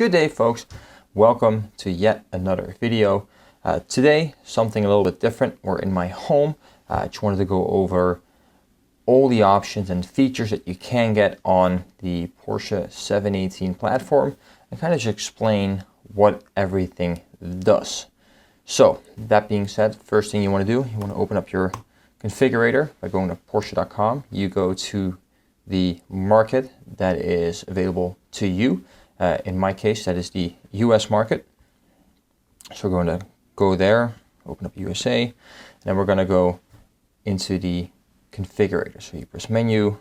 Good day, folks. Welcome to yet another video. Today, something a little bit different. We're in my home. I just wanted to go over all the options and features that you can get on the Porsche 718 platform and kind of just explain what everything does. So, that being said, first thing you want to do, you want to open up your configurator by going to Porsche.com. You go to the market that is available to you. In my case, that is the US market. So we're going to go there, open up USA, and then we're going to go into the configurator. So you press menu,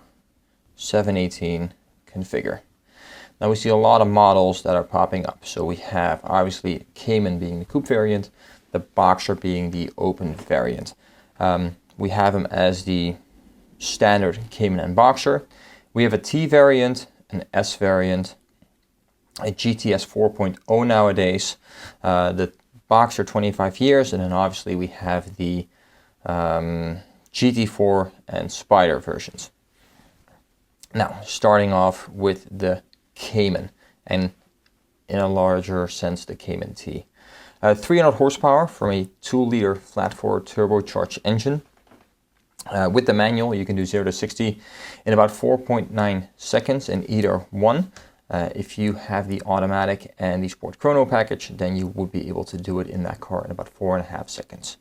718, configure. Now we see a lot of models that are popping up. So we have obviously Cayman being the coupe variant, the Boxster being the open variant. We have them as the standard Cayman and Boxster. We have a T variant, an S variant, a GTS 4.0 nowadays, the Boxster 25 years, and then obviously we have the GT4 and Spider versions. Now, starting off with the Cayman, and in a larger sense, the Cayman T. 300 horsepower from a 2-liter flat-4 turbocharged engine. With the manual, you can do 0 to 60 in about 4.9 seconds in either one. If you have the automatic and the sport chrono package, then you would be able to do it in that car in about 4.5 seconds.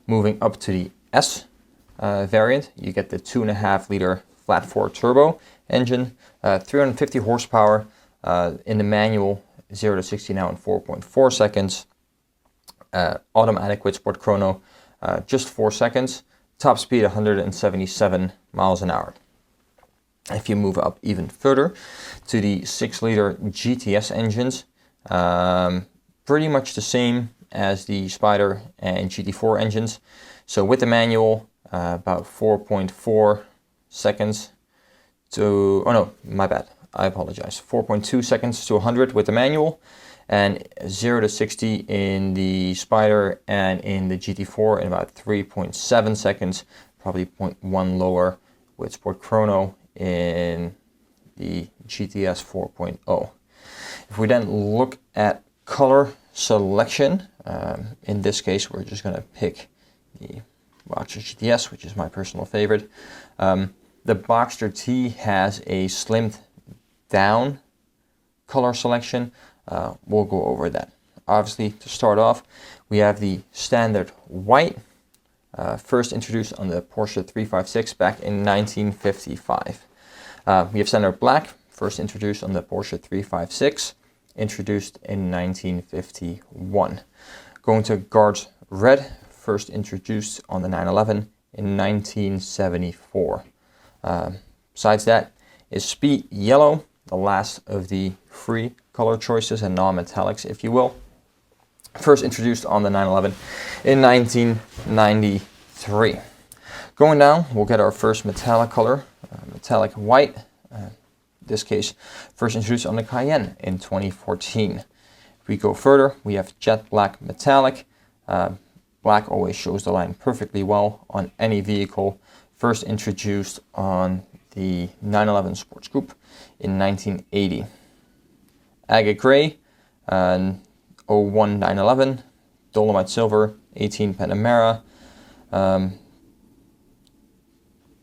Moving up to the S variant, you get the 2.5-liter flat-4 turbo engine, 350 horsepower in the manual, 0 to 60 now in 4.4 seconds. Automatic with sport chrono, just 4 seconds. Top speed 177 miles an hour. If you move up even further to the 6-liter GTS engines, pretty much the same as the Spider and GT4 engines. So with the manual, about 4.4 seconds to, oh no, my bad, I apologize, 4.2 seconds to 100 with the manual, and 0 to 60 in the Spider and in the GT4 in about 3.7 seconds, probably 0.1 lower with sport chrono in the GTS 4.0. If we then look at color selection, in this case we're just going to pick the Boxster GTS, which is my personal favorite. The Boxster T has a slimmed down color selection. We'll go over that. Obviously, to start off, we have the standard white, first introduced on the Porsche 356 back in 1955. We have standard black, first introduced on the Porsche 356, introduced in 1951. Going to Guards red, first introduced on the 911 in 1974. Besides that is Speed yellow, the last of the free color choices and non-metallics, if you will. First introduced on the 911 in 1993. Going down, we'll get our first metallic color, metallic white. In this case, first introduced on the Cayenne in 2014. If we go further, we have jet black metallic. Black always shows the line perfectly well on any vehicle. First introduced on the 911 Sports Coupe in 1980. Agate gray, 01 911, Dolomite silver, 18 Panamera.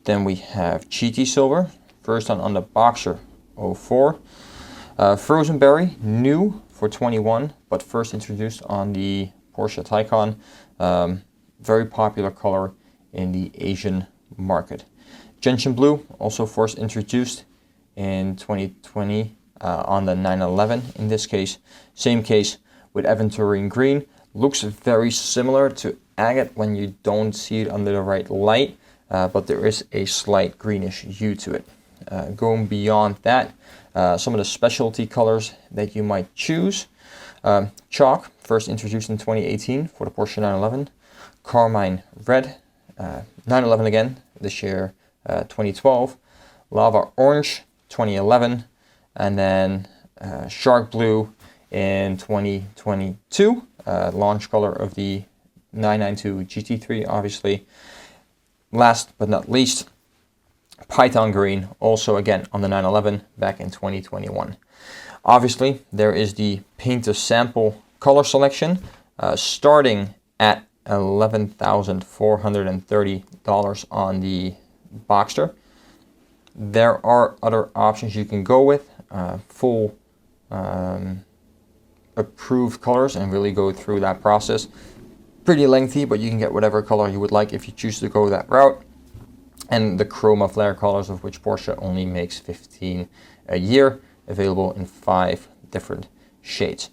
Then we have GT silver, first on the Boxster 04. Frozen berry, new for 21, but first introduced on the Porsche Taycan. Very popular color in the Asian market. Junction Blue, also first introduced in 2020 on the 911 in this case. Same case with Aventurine Green. Looks very similar to agate when you don't see it under the right light, but there is a slight greenish hue to it. Going beyond that, some of the specialty colors that you might choose. Chalk, first introduced in 2018 for the Porsche 911. Carmine red, 911 again, this year 2012. Lava orange, 2011. And then Shark blue in 2022. Launch color of the 992 GT3, obviously. Last but not least, Python green, also again on the 911 back in 2021. Obviously, there is the paint to sample color selection, starting at $11,430 on the Boxster. There are other options you can go with, full approved colors, and really go through that process. Pretty lengthy, but you can get whatever color you would like if you choose to go that route. And the Chroma Flare colors, of which Porsche only makes 15 a year, available in 5 different shades.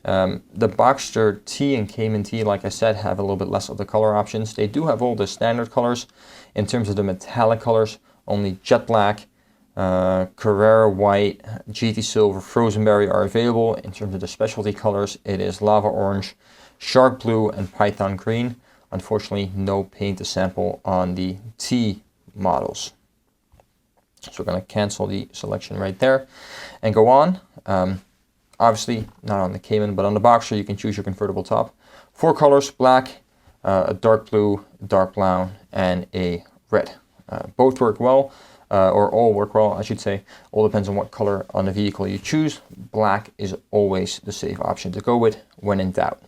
The Boxster T and Cayman T, like I said, have a little bit less of the color options. They do have all the standard colors. In terms of the metallic colors, only Jet Black, Carrera White, GT Silver, Frozen Berry are available. In terms of the specialty colors, it is Lava Orange, Shark Blue, and Python Green. Unfortunately, no paint to sample on the T models. So we're going to cancel the selection right there and go on. Obviously, not on the Cayman, but on the Boxster, you can choose your convertible top. 4 colors: black, a dark blue, dark brown, and a red. Both work well, or all work well, I should say. All depends on what color on the vehicle you choose. Black is always the safe option to go with when in doubt.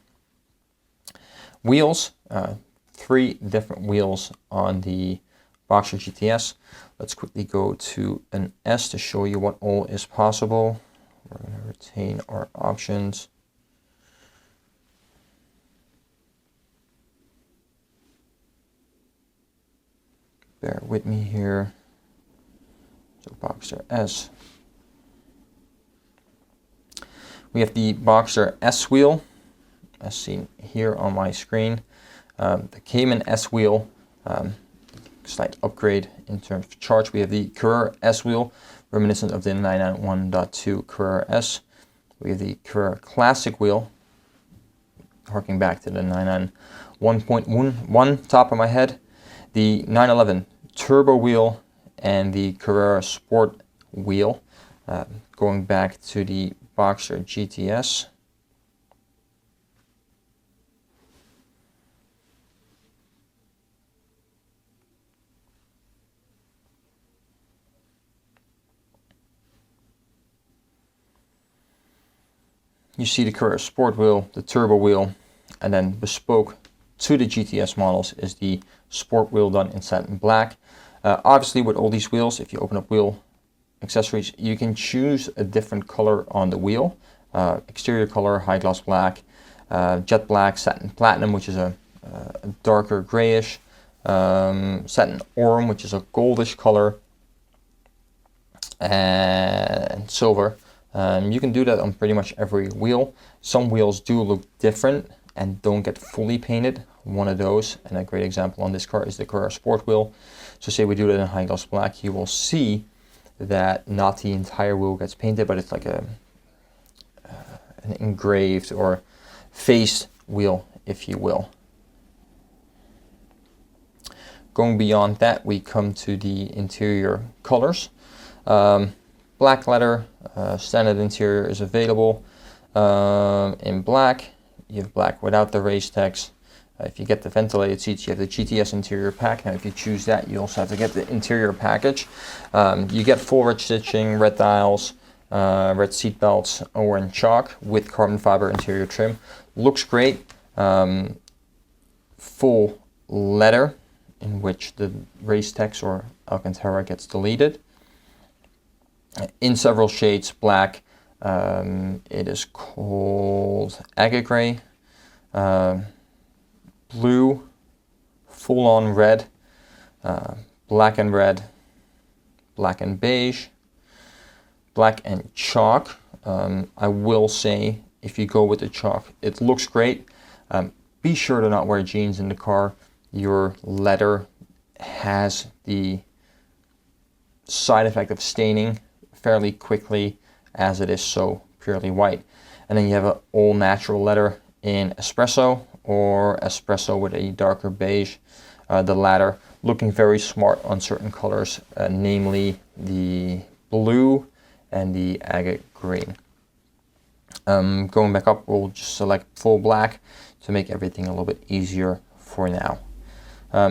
Wheels, 3 different wheels on the Boxster GTS. Let's quickly go to an S to show you what all is possible. We're going to retain our options. Bear with me here. So Boxster S. We have the Boxster S wheel, as seen here on my screen. The Cayman S wheel, slight upgrade in terms of charge. We have the Carrera S wheel, reminiscent of the 991.2 Carrera S. We have the Carrera Classic wheel, harking back to the 991.1 top of my head. The 911 Turbo wheel and the Carrera Sport wheel, going back to the Boxster GTS. You see the Carrera Sport wheel, the Turbo wheel, and then bespoke to the GTS models is the Sport wheel done in satin black. Obviously, with all these wheels, if you open up wheel accessories, you can choose a different color on the wheel. Exterior color, high gloss black, jet black, satin platinum, which is a darker grayish, satin aurum, which is a goldish color, and silver. You can do that on pretty much every wheel. Some wheels do look different and don't get fully painted. One of those, and a great example on this car, is the Carrera Sport wheel. So say we do that in high gloss black, you will see that not the entire wheel gets painted, but it's like an engraved or faced wheel, if you will. Going beyond that, we come to the interior colors. Black leather, standard interior is available in black. You have black without the race text. If you get the ventilated seats, you have the GTS Interior Pack. Now, if you choose that, you also have to get the interior package. You get full red stitching, red dials, red seat belts, orange chalk with carbon fiber interior trim. Looks great. Full leather, in which the race text or Alcantara gets deleted. In several shades, black. It is called agate gray, blue, full-on red, black and red, black and beige, black and chalk. I will say, if you go with the chalk, it looks great. Be sure to not wear jeans in the car. Your leather has the side effect of staining fairly quickly, as it is so purely white. And then you have an all natural leather in espresso, or espresso with a darker beige, the latter looking very smart on certain colors, namely the blue and the agate green. Going back up, we'll just select full black to make everything a little bit easier for now.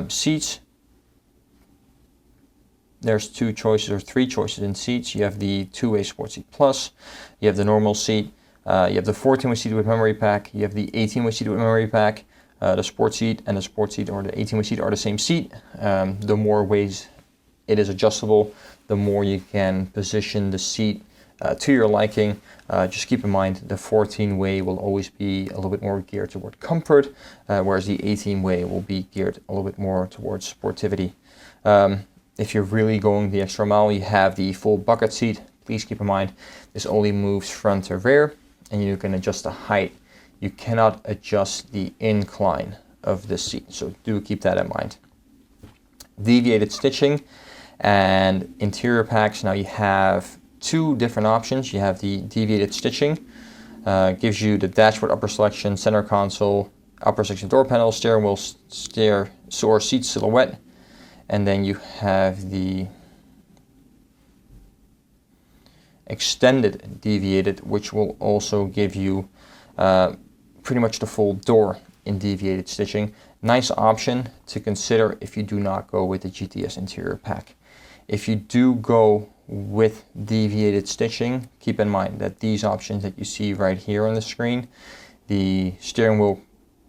Seats, there's two choices or three choices in seats. You have the two-way Sport Seat Plus, you have the normal seat, you have the 14-way seat with memory pack, you have the 18-way seat with memory pack. The Sport Seat and the Sport Seat or the 18-way seat are the same seat. The more ways it is adjustable, the more you can position the seat to your liking. Just keep in mind the 14-way will always be a little bit more geared toward comfort, whereas the 18-way will be geared a little bit more towards sportivity. If you're really going the extra mile, you have the full bucket seat. Please keep in mind this only moves front to rear, and you can adjust the height. You cannot adjust the incline of this seat, so do keep that in mind. Deviated stitching and interior packs. Now you have two different options. You have the deviated stitching, gives you the dashboard upper selection, center console, upper section door panel, steering wheel, seat silhouette, and then you have the extended deviated, which will also give you pretty much the full door in deviated stitching. Nice option to consider if you do not go with the GTS Interior Pack. If you do go with deviated stitching, keep in mind that these options that you see right here on the screen, the steering wheel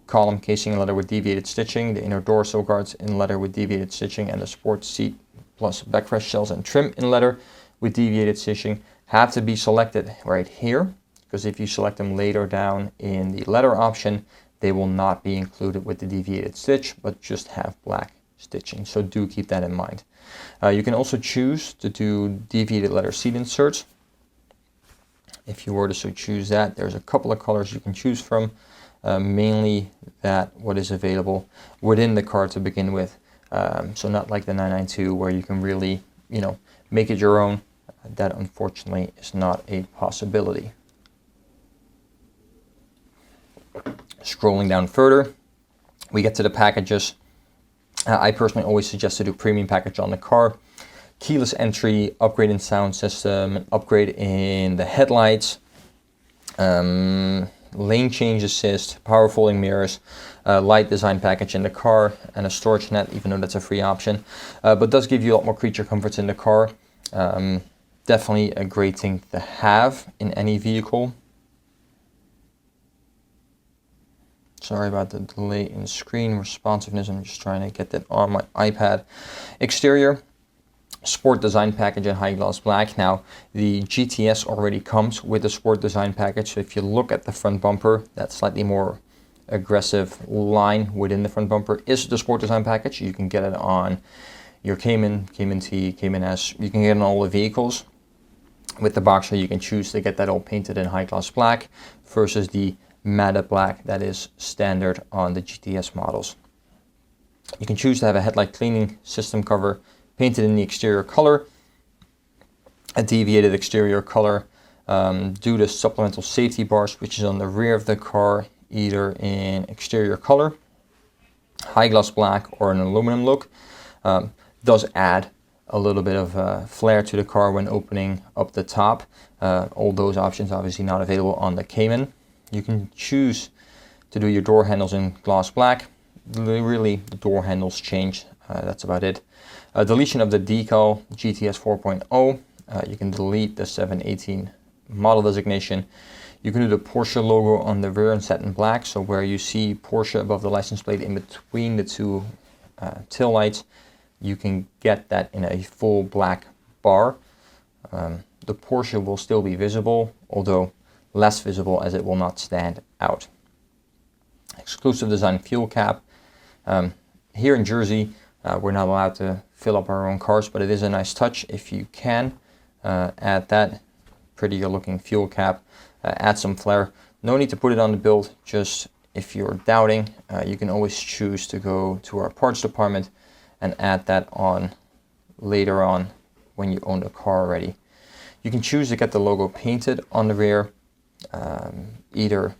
column casing in leather with deviated stitching, the inner door sill guards in leather with deviated stitching, and the Sport Seat Plus backrest shells and trim in leather with deviated stitching have to be selected right here, because if you select them later down in the leather option, they will not be included with the deviated stitch, but just have black stitching. So do keep that in mind. You can also choose to do deviated leather seat inserts. If you were to so choose that, there's a couple of colors you can choose from, mainly that what is available within the car to begin with. So not like the 992 where you can really, make it your own. That unfortunately is not a possibility. Scrolling down further, we get to the packages. I personally always suggest to do premium package on the car. Keyless entry, upgrade in sound system, upgrade in the headlights, lane change assist, power folding mirrors, light design package in the car, and a storage net, even though that's a free option. But does give you a lot more creature comforts in the car. Definitely a great thing to have in any vehicle. Sorry about the delay in screen responsiveness. I'm just trying to get that on my iPad. Exterior, sport design package in high gloss black. Now, the GTS already comes with the sport design package. So if you look at the front bumper, that slightly more aggressive line within the front bumper is the sport design package. You can get it on your Cayman, Cayman T, Cayman S. You can get it on all the vehicles. With the Boxster, you can choose to get that all painted in high gloss black versus the matte black that is standard on the GTS models. You can choose to have a headlight cleaning system cover painted in the exterior color, a deviated exterior color, do the supplemental safety bars, which is on the rear of the car, either in exterior color, high gloss black, or an aluminum look. Does add a little bit of flair to the car when opening up the top. All those options obviously not available on the Cayman. You can choose to do your door handles in gloss black. Really, the door handles change. That's about it. Deletion of the decal GTS 4.0. You can delete the 718 model designation. You can do the Porsche logo on the rear and set in black. So where you see Porsche above the license plate in between the two tail lights, you can get that in a full black bar. The Porsche will still be visible, although less visible as it will not stand out. Exclusive design fuel cap. Here in Jersey, we're not allowed to fill up our own cars, but it is a nice touch if you can add that prettier looking fuel cap, add some flair. No need to put it on the build, just if you're doubting, you can always choose to go to our parts department and add that on later on when you own the car already. You can choose to get the logo painted on the rear, either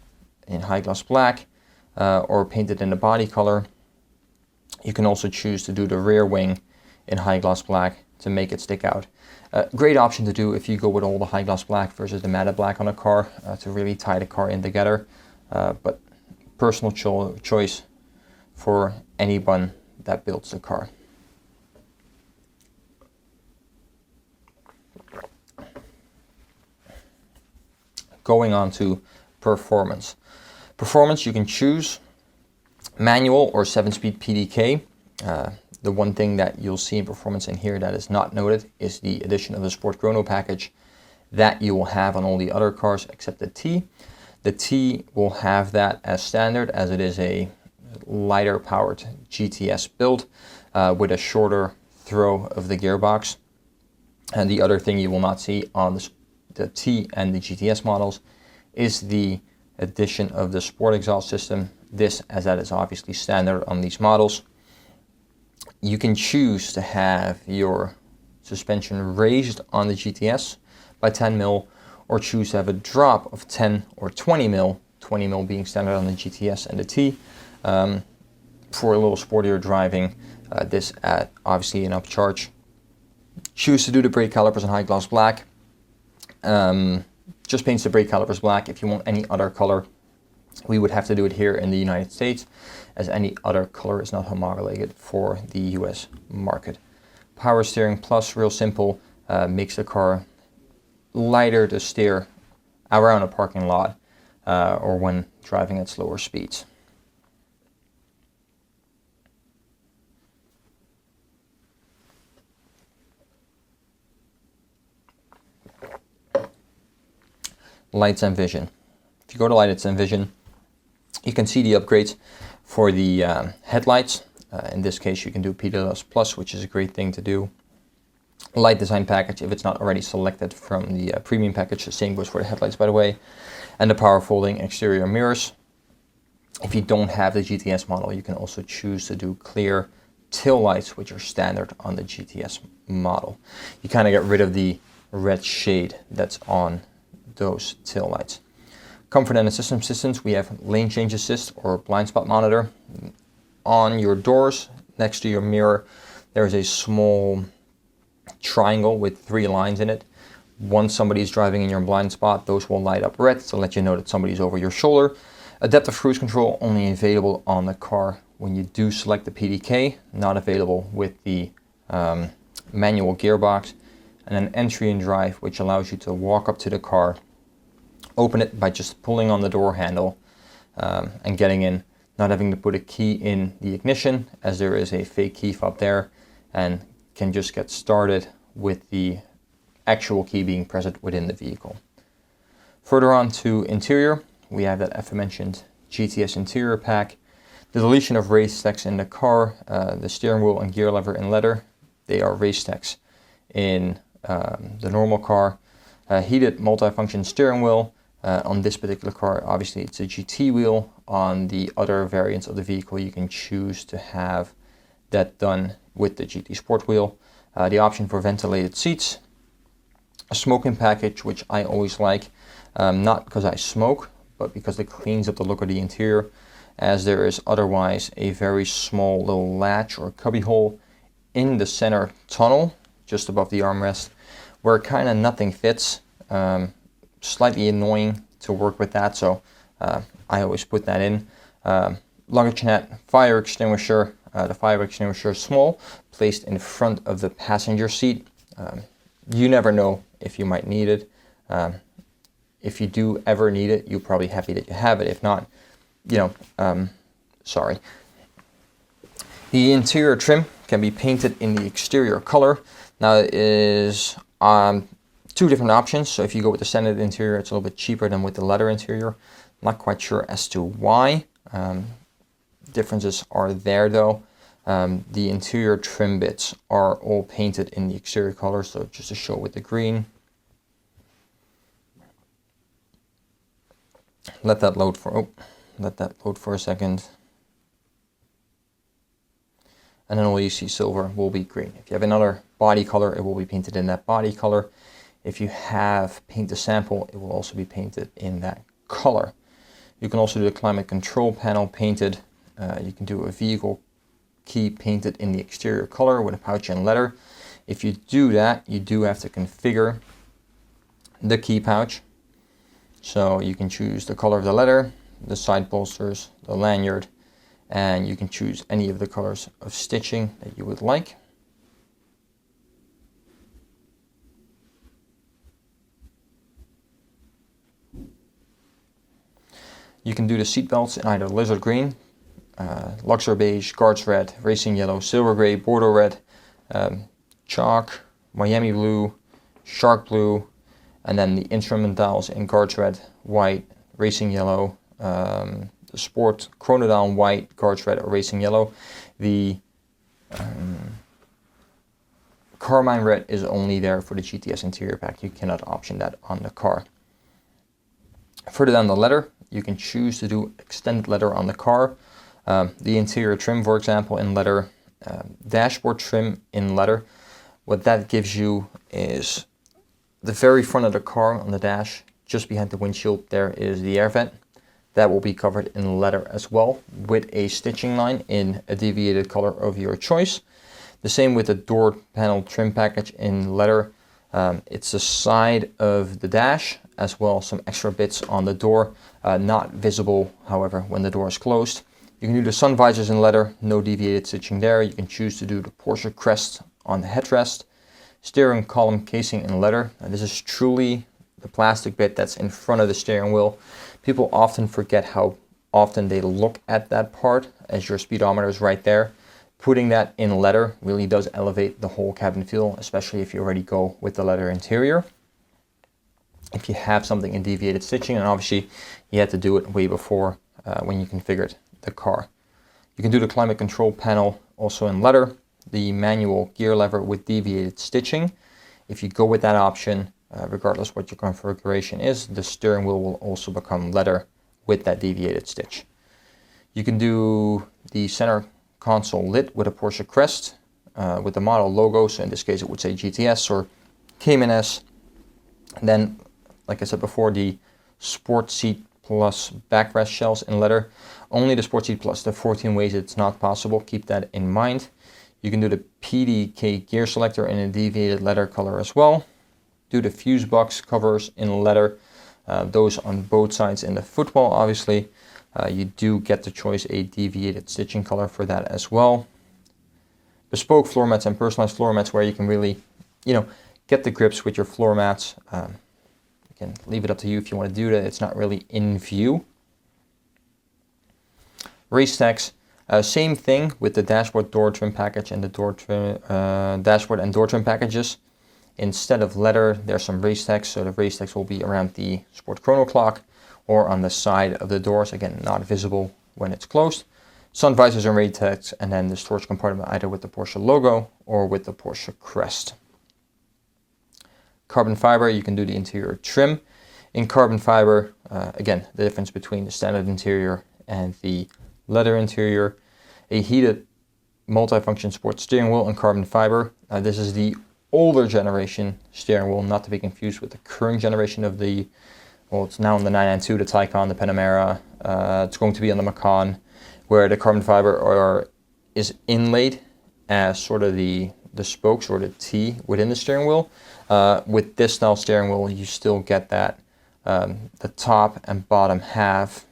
in high gloss black or painted in the body color. You can also choose to do the rear wing in high gloss black to make it stick out. Great option to do if you go with all the high gloss black versus the matte black on a car to really tie the car in together. But personal choice for anyone that builds the car. going on to performance. Performance, you can choose manual or 7-speed PDK. The one thing that you'll see in performance in here that is not noted is the addition of the Sport Chrono package that you will have on all the other cars except the T. The T will have that as standard, as it is a lighter powered GTS build with a shorter throw of the gearbox. And the other thing you will not see on the T and the GTS models is the addition of the Sport exhaust system. This, as that is obviously standard on these models. You can choose to have your suspension raised on the GTS by 10 mil, or choose to have a drop of 10 or 20 mil, 20 mil being standard on the GTS and the T, for a little sportier driving, this at obviously an upcharge. Choose to do the brake calipers in high gloss black. Just paints the brake calipers black. If you want any other color, we would have to do it here in the United States, as any other color is not homologated for the US market. Power steering plus, real simple, makes the car lighter to steer around a parking lot or when driving at slower speeds. Lights and vision. If you go to lights and vision, you can see the upgrades for the headlights. In this case, you can do PWS Plus, which is a great thing to do. Light design package, if it's not already selected from the premium package. The same goes for the headlights, by the way. And the power folding exterior mirrors. If you don't have the GTS model, you can also choose to do clear tail lights, which are standard on the GTS model. You kind of get rid of the red shade that's on those tail lights. Comfort and assistance systems, we have lane change assist or blind spot monitor. On your doors, next to your mirror, there's a small triangle with 3 lines in it. Once somebody's driving in your blind spot, those will light up red to let you know that somebody's over your shoulder. Adaptive cruise control, only available on the car when you do select the PDK, not available with the manual gearbox. And then entry and drive, which allows you to walk up to the car, open it by just pulling on the door handle and getting in, not having to put a key in the ignition, as there is a fake key fob there, and can just get started with the actual key being present within the vehicle. Further on to interior, we have that aforementioned GTS Interior Pack, the deletion of race text in the car, the steering wheel and gear lever in leather. They are race text in the normal car. Heated multifunction steering wheel. On this particular car, obviously it's a GT wheel. On the other variants of the vehicle, you can choose to have that done with the GT Sport wheel. The option for ventilated seats. A smoking package, which I always like, not because I smoke, but because it cleans up the look of the interior, as there is otherwise a very small little latch or cubby hole in the center tunnel, just above the armrest, where kind of nothing fits. Slightly annoying to work with that, so I always put that in. Luggage net, fire extinguisher. The fire extinguisher is small, placed in front of the passenger seat. You never know if you might need it. If you do ever need it, you're probably happy that you have it. If not, sorry. The interior trim can be painted in the exterior color. Now it is 2 different options. So if you go with the standard interior, it's a little bit cheaper than with the leather interior. Not quite sure as to why. Differences are there though. The interior trim bits are all painted in the exterior color, so just to show with the green. Let that load for a second. And then all you see silver will be green. If you have another body color, it will be painted in that body color. If you have paint the sample, it will also be painted in that color. You can also do the climate control panel painted. You can do a vehicle key painted in the exterior color with a pouch and leather. If you do that, you do have to configure the key pouch. So you can choose the color of the leather, the side bolsters, the lanyard, and you can choose any of the colors of stitching that you would like. You can do the seat belts in either lizard green, Luxor beige, guards red, racing yellow, silver gray, Bordeaux red, chalk, Miami blue, shark blue, and then the instrument dials in guards red, white, racing yellow, the sport chronodial white, guards red, or racing yellow. The Carmine red is only there for the GTS Interior Pack. You cannot option that on the car. Further down the leather, you can choose to do extended leather on the car. The interior trim, for example, in leather, dashboard trim in leather. What that gives you is the very front of the car on the dash, just behind the windshield, there is the air vent. That will be covered in leather as well, with a stitching line in a deviated color of your choice. The same with the door panel trim package in leather. It's the side of the dash, as well as some extra bits on the door, not visible, however, when the door is closed. You can do the sun visors in leather, no deviated stitching there. You can choose to do the Porsche crest on the headrest. Steering column casing in leather. This is truly the plastic bit that's in front of the steering wheel. People often forget how often they look at that part, as your speedometer is right there. Putting that in leather really does elevate the whole cabin feel, especially if you already go with the leather interior. If you have something in deviated stitching, and obviously you had to do it way before when you configured the car. You can do the climate control panel also in leather, the manual gear lever with deviated stitching. If you go with that option, regardless what your configuration is, the steering wheel will also become leather with that deviated stitch. You can do the center console lit with a Porsche crest with the model logo, so in this case it would say GTS or Cayman S. Then, like I said before, the Sport Seat Plus backrest shells in leather. Only the Sport Seat Plus, the 14 ways it's not possible, keep that in mind. You can do the PDK gear selector in a deviated leather color as well. Do the fuse box covers in leather, those on both sides in the footwell obviously. You do get the choice a deviated stitching color for that as well. Bespoke floor mats and personalized floor mats where you can really, get the grips with your floor mats. You can leave it up to you if you want to do that. It's not really in view. Race stacks, same thing with the dashboard door trim package and the door trim, dashboard and door trim packages. Instead of leather, there's some race stacks, so the race stacks will be around the Sport Chrono clock or on the side of the doors, again not visible when it's closed. Sun visors and race stacks, and then the storage compartment either with the Porsche logo or with the Porsche crest. Carbon fiber, you can do the interior trim. In carbon fiber, again, the difference between the standard interior and the leather interior. A heated multifunction sport steering wheel in carbon fiber. This is the older generation steering wheel, not to be confused with the current generation of the, well, it's now in the 992, the Taycan, the Panamera. It's going to be on the Macan, where the carbon fiber is inlaid as sort of the spokes or the T within the steering wheel. With this style steering wheel, you still get that the top and bottom half.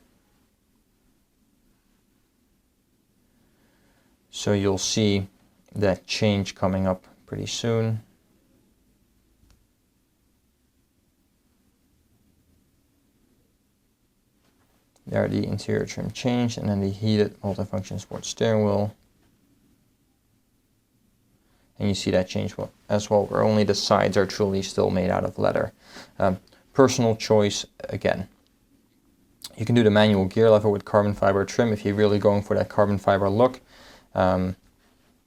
So you'll see that change coming up pretty soon. There the interior trim changed, and then the heated multifunction sports steering wheel. And you see that change as well, where only the sides are truly still made out of leather. Personal choice again. You can do the manual gear lever with carbon fiber trim if you're really going for that carbon fiber look.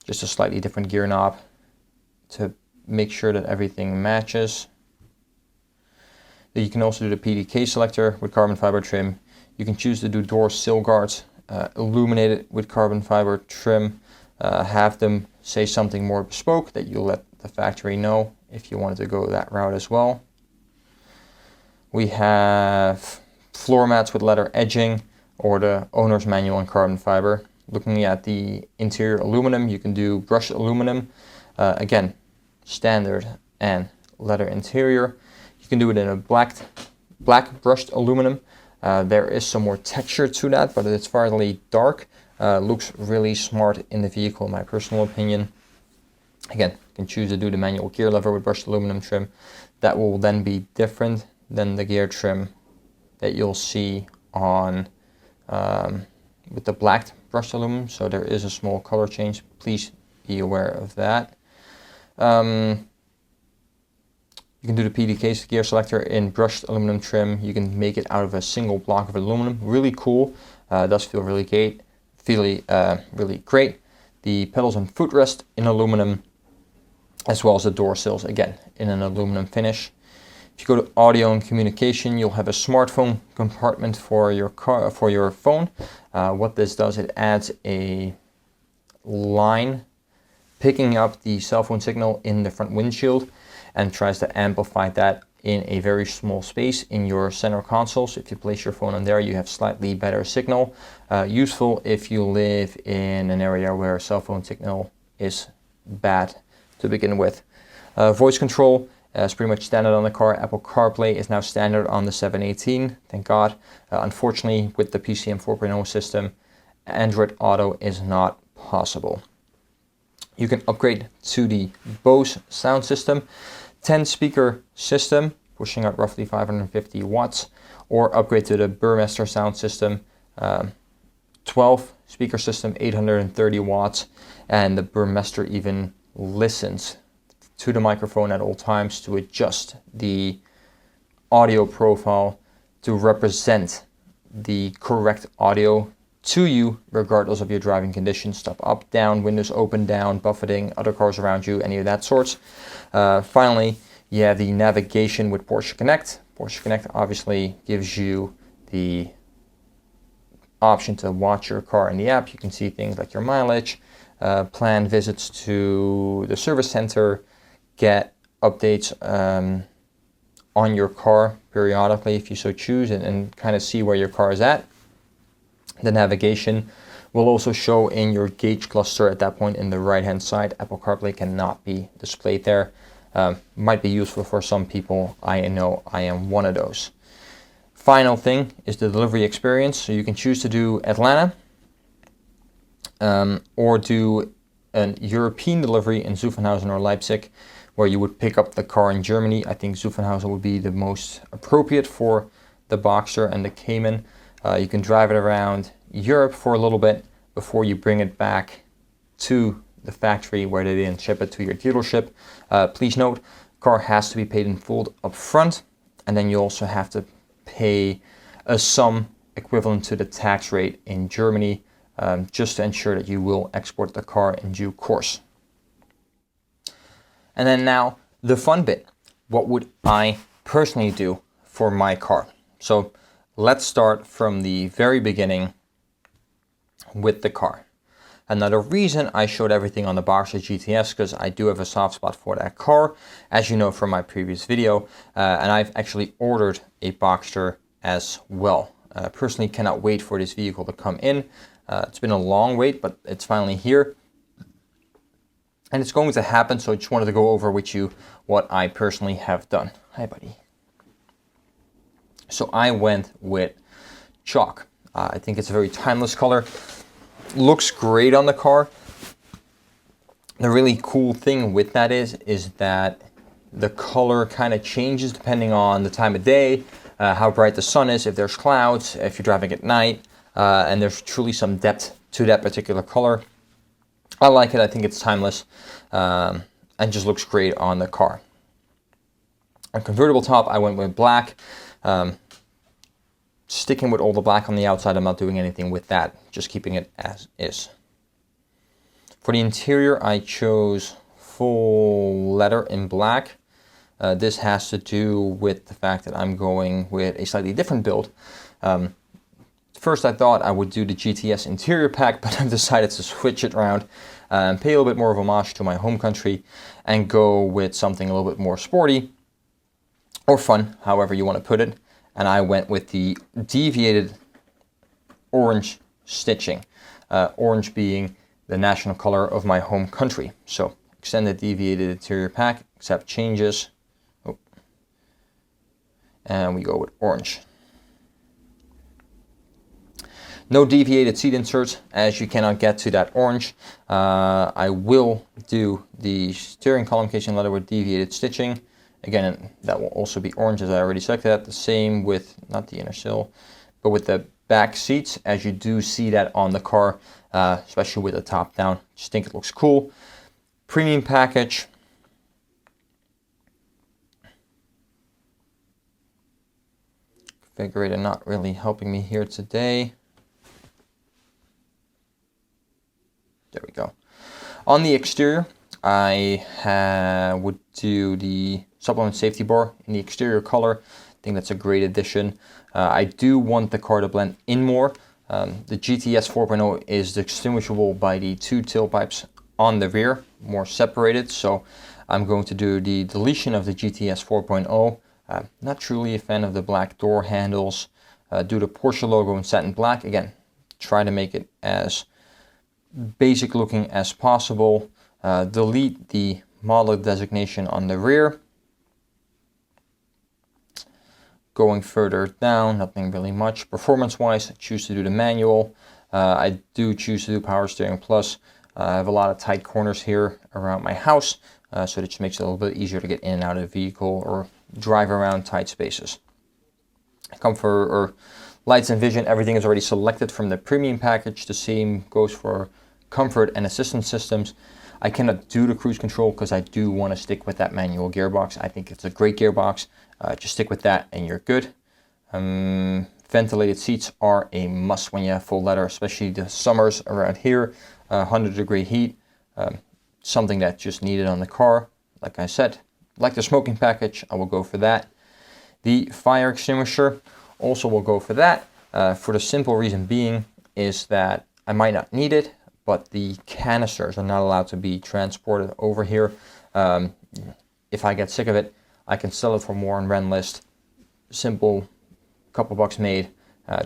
Just a slightly different gear knob to make sure that everything matches. You can also do the PDK selector with carbon fiber trim. You can choose to do door sill guards illuminated with carbon fiber trim. Have them say something more bespoke that you'll let the factory know if you wanted to go that route as well. We have floor mats with leather edging or the owner's manual in carbon fiber. Looking at the interior aluminum, you can do brushed aluminum. Again, standard and leather interior. You can do it in a black brushed aluminum. There is some more texture to that, but it's fairly dark. Looks really smart in the vehicle, in my personal opinion. Again, you can choose to do the manual gear lever with brushed aluminum trim. That will then be different than the gear trim that you'll see on with the black brushed aluminum, so there is a small color change. Please be aware of that. You can do the PDK gear selector in brushed aluminum trim. You can make it out of a single block of aluminum. Really cool. Does feel really great. Really great. The pedals and footrest in aluminum, as well as the door sills, again, in an aluminum finish. If you go to audio and communication, you'll have a smartphone compartment for your car, for your phone. What this does, it adds a line picking up the cell phone signal in the front windshield and tries to amplify that in a very small space in your center console. So if you place your phone on there, you have slightly better signal. Useful if you live in an area where cell phone signal is bad to begin with. Voice control is pretty much standard on the car. Apple CarPlay is now standard on the 718, thank God. Unfortunately, with the PCM 4.0 system, Android Auto is not possible. You can upgrade to the Bose sound system, 10 speaker system, pushing out roughly 550 watts, or upgrade to the Burmester sound system, 12 speaker system, 830 watts, and the Burmester even listens to the microphone at all times to adjust the audio profile to represent the correct audio to you, regardless of your driving conditions. Stop, up, down, windows open, down, buffeting, other cars around you, any of that sorts. Finally, you have the navigation with Porsche Connect. Porsche Connect obviously gives you the option to watch your car in the app. You can see things like your mileage, plan visits to the service center, get updates on your car periodically if you so choose, and kind of see where your car is at. The navigation will also show in your gauge cluster at that point in the right hand side. Apple CarPlay cannot be displayed there. Might be useful for some people. I know I am one of those. Final thing is the delivery experience. So you can choose to do Atlanta or do an European delivery in Zuffenhausen or Leipzig, where you would pick up the car in Germany. I think Zuffenhausen would be the most appropriate for the Boxster and the Cayman. You can drive it around Europe for a little bit before you bring it back to the factory where they then ship it to your dealership. Please note, car has to be paid in full up front, and then you also have to pay a sum equivalent to the tax rate in Germany, just to ensure that you will export the car in due course. And then now, the fun bit. What would I personally do for my car? So let's start from the very beginning with the car. Another reason I showed everything on the Boxster GTS, because I do have a soft spot for that car, as you know from my previous video, and I've actually ordered a Boxster as well. Personally cannot wait for this vehicle to come in. It's been a long wait, but it's finally here. And it's going to happen, so I just wanted to go over with you what I personally have done. Hi, buddy. So I went with chalk. I think it's a very timeless color. Looks great on the car. The really cool thing with that is that the color kind of changes depending on the time of day, how bright the sun is, if there's clouds, if you're driving at night, and there's truly some depth to that particular color. I like it. I think it's timeless and just looks great on the car. On convertible top, I went with black. Sticking with all the black on the outside, I'm not doing anything with that, just keeping it as is. For the interior, I chose full leather in black. This has to do with the fact that I'm going with a slightly different build. First, I thought I would do the Gts Interior Pack, but I've decided to switch it around and pay a little bit more of homage to my home country and go with something a little bit more sporty or fun, however you want to put it. And I went with the deviated orange stitching, orange being the national color of my home country. So extended deviated interior pack, accept changes, and we go with orange. No deviated seat inserts, as you cannot get to that orange. I will do the steering column casing leather with deviated stitching. Again, that will also be orange, as I already selected that. The same with, not the inner sill, but with the back seats, as you do see that on the car, especially with the top down. Just think it looks cool. Premium package. Configurator not really helping me here today. There we go. On the exterior, I would do the supplement safety bar in the exterior color. I think that's a great addition. I do want the car to blend in more. The GTS 4.0 is distinguishable by the 2 tailpipes on the rear, more separated. So I'm going to do the deletion of the GTS 4.0. Not truly a fan of the black door handles. Do the Porsche logo in satin black. Again, try to make it as basic looking as possible. Delete the model designation on the rear. Going further down, nothing really much. Performance wise, I choose to do the manual. I do choose to do power steering plus. I have a lot of tight corners here around my house, so that just makes it a little bit easier to get in and out of the vehicle or drive around tight spaces. Comfort or lights and vision, everything is already selected from the premium package. The same goes for comfort and assistance systems. I cannot do the cruise control because I do want to stick with that manual gearbox. I think it's a great gearbox. Just stick with that and you're good. Ventilated seats are a must when you have full leather, especially the summers around here. 100-degree heat, something that's just needed on the car. Like I said, like the smoking package, I will go for that. The fire extinguisher also will go for that. For the simple reason being is that I might not need it, but the canisters are not allowed to be transported over here. If I get sick of it, I can sell it for more on Renlist. Simple, couple bucks made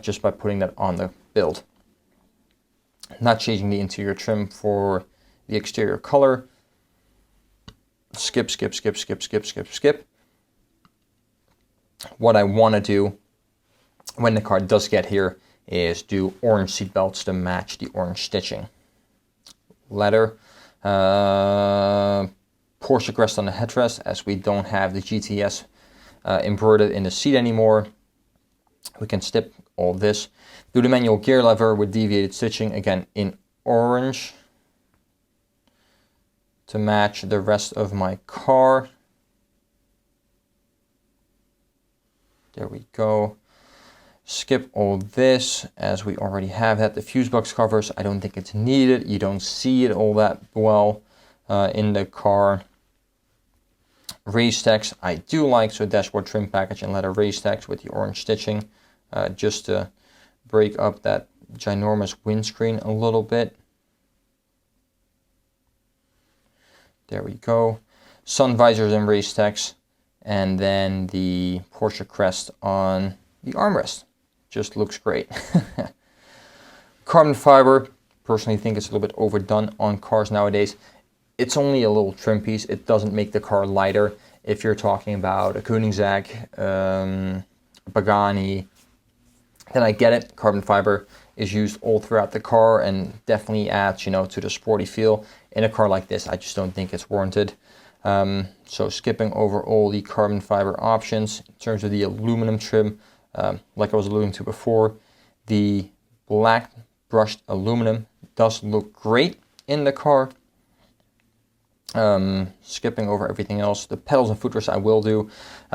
just by putting that on the build. Not changing the interior trim for the exterior color. Skip. What I want to do when the car does get here is do orange seat belts to match the orange stitching. Leather. Porsche crest on the headrest, as we don't have the GTS embroidered in the seat anymore. We can skip all this. Do the manual gear lever with deviated stitching, again in orange, to match the rest of my car. There we go. Skip all this, as we already have that. The fuse box covers, I don't think it's needed. You don't see it all that well in the car. Race text, I do like, so dashboard trim package and leather race text with the orange stitching, just to break up that ginormous windscreen a little bit. There we go. Sun visors and race text, and then the Porsche crest on the armrest. Just looks great. Carbon fiber, personally think it's a little bit overdone on cars nowadays. It's only a little trim piece. It doesn't make the car lighter. If you're talking about a Koenigsegg, Pagani, then I get it. Carbon fiber is used all throughout the car and definitely adds, to the sporty feel. In a car like this, I just don't think it's warranted. So skipping over all the carbon fiber options. In terms of the aluminum trim, like I was alluding to before, the black brushed aluminum does look great in the car. Skipping over everything else, the pedals and footrests I will do.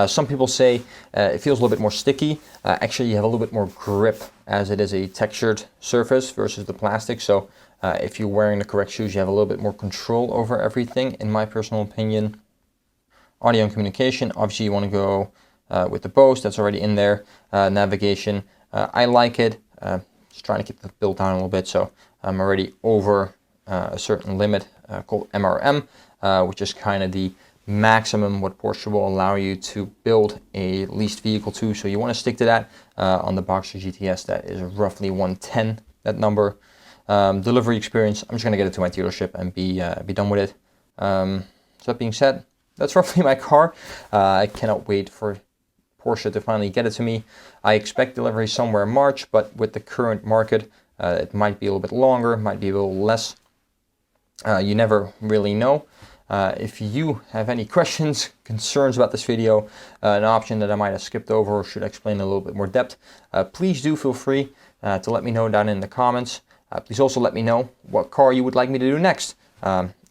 Some people say it feels a little bit more sticky. Actually, you have a little bit more grip as it is a textured surface versus the plastic. So if you're wearing the correct shoes, you have a little bit more control over everything, in my personal opinion. Audio and communication, obviously you want to go with the Bose, that's already in there. Navigation, I like it. Just trying to keep the build down a little bit, so I'm already over a certain limit called MRM, which is kind of the maximum what Porsche will allow you to build a leased vehicle to. So you want to stick to that. On the Boxster GTS, that is roughly 110, that number. Delivery experience, I'm just going to get it to my dealership and be done with it. So that being said, that's roughly my car. I cannot wait for Porsche to finally get it to me. I expect delivery somewhere in March, but with the current market, it might be a little bit longer, might be a little less. You never really know. If you have any questions, concerns about this video, an option that I might have skipped over or should explain in a little bit more depth, please do feel free. to let me know down in the comments. Please also let me know what car you would like me to do next.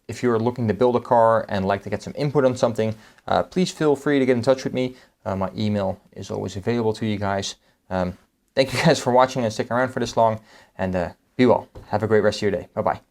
If you're looking to build a car and like to get some input on something, please feel free to get in touch with me. My email is always available to you guys. Thank you guys for watching and sticking around for this long, and be well. Have a great rest of your day. Bye-bye.